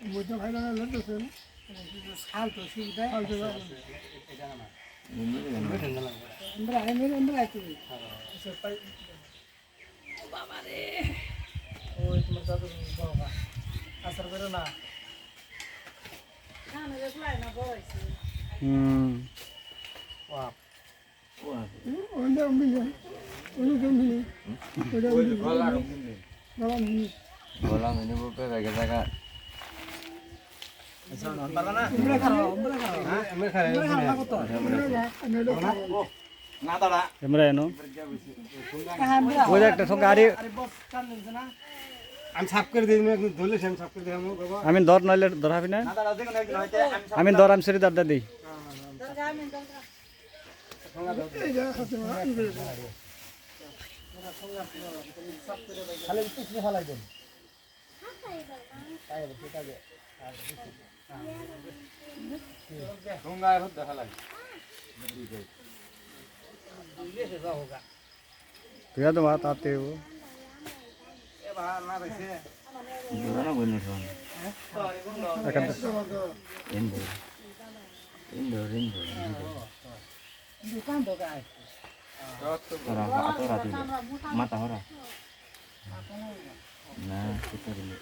বুঝতে ভাই না লড়তেছে না শাল তো সুবিধা ফালতে যাবে এটা না আমরা আইছি সে পাই ও বাবা রে ওই তোমার দাদু বাবা আসর করে না না রে ফ্লাই না বইছে বাপ ওন্ডা মিলে ওনি মিলে ওই গলা মিলে গলা মেনে বলতে জায়গা জায়গা আচ্ছা না পারবা না আমরা খাও হ্যাঁ আমরা খাই না দাদা আমরা এনো ওই একটা সব গাড়ি আরে বস কান নিছ না আমি সাফ করে দিই একদম ধরলে আমি সাফ করে দিই বাবা আমি দর নইলে ধরাবি না না দাদা দেখুন একদিন হইতে আমি দর আমি সেরি দাদা দেই খালি পিছনে ফেলাই দেন ঠোঙ্গায় হতে দেখা লাগে তুই তো বাত आते हो এ বাবা না দেখে না বলনি শোন এখন ইন্দো ইন্দো ইন্দো দোকান তো গায় তোরা আতো রাতি মাথা হরা না কিছু দিলে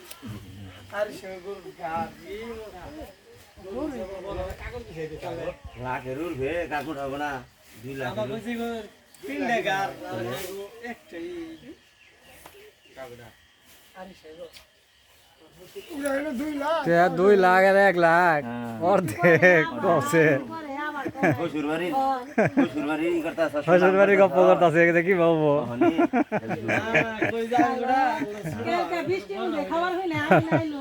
আর সেগুর গাবি কাগজ দিয়ে দিতে হবে লাখের উঠবে কাকুর হবে না 2 লাখ আমার বুঝি গো 3 টাকা একটাই কাগজটা আর সেগুর তে 2 লাখ আর 1 লাখ और देख কসে শ্বশুরবাড়ি করতে শ্বশুরবাড়ি গপ্প করতেছে দেখি বাবু কই যায় ওরা বৃষ্টি হলে খাবার হয় না আইলো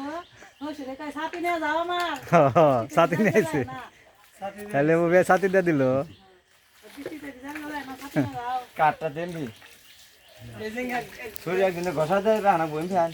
হইছে কাই সাথী নিয়ে যাও আমার সাথী নিয়েছে তাহলে ও বে সাথী দিয়ে দিল বৃষ্টিতে জানা যায় না সাথী নিয়ে যাও কাঠটা দেন দি এই যে সূর্য একদিন ঘষা দেয় রানা বইন ফ্যান